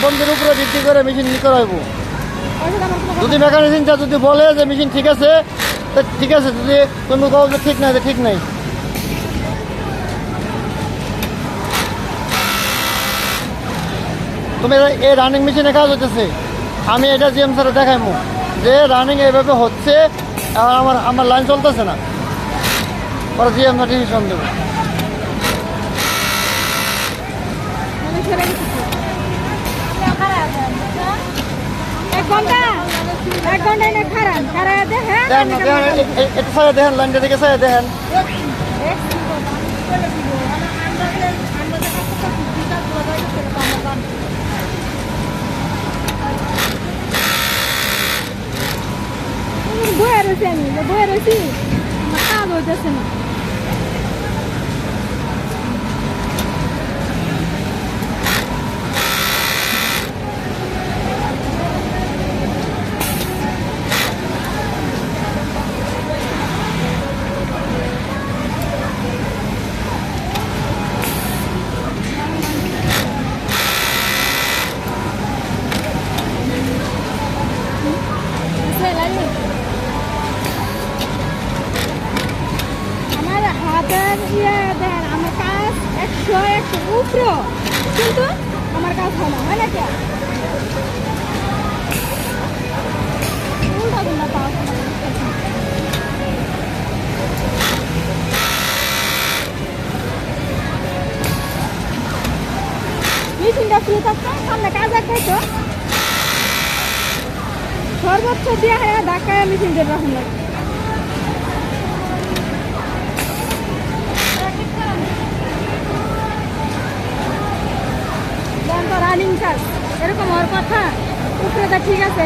বন্ধের উপরে ভিত্তি করে মেশিন করা হইব। যদি মেকানিজমটা যদি বলে যে মেশিন ঠিক আছে, তা ঠিক আছে, যদি তুমি কও যে ঠিক নাই, ঠিক নাই। তুমি এই রানিং মেশিনে কাজ হইতেছে, আমি এটা জিএম স্যারে দেখাইমু যে রানিং এইভাবে হচ্ছে, আর আমার লাইন চলতেছে না, পরে জিএম স্যার ডিসিশন দেবো। একটু সাইড দেখেন, লাইনটা দিকে সাইড দেখেন। বয়ে রয়েছি, আমি বয়ে রয়েছি, আমার কাজ হইতেছে না। আমার হাতের দেন, আমার কাজ 100 উপরে, কিন্তু আমার কাজ হয় না, হয় না কে উল্টা গুন্ডা পাওয়া মেশিনটা ফ্রি থাকতো, সামনে কাজ একটাইতো সর্বোচ্চ দিয়ে ধাক্কায় মেশিন দিয়ে রাখুন লাগে। রানিং কাজ এরকম হওয়ার কথা, উপরে ঠিক আছে।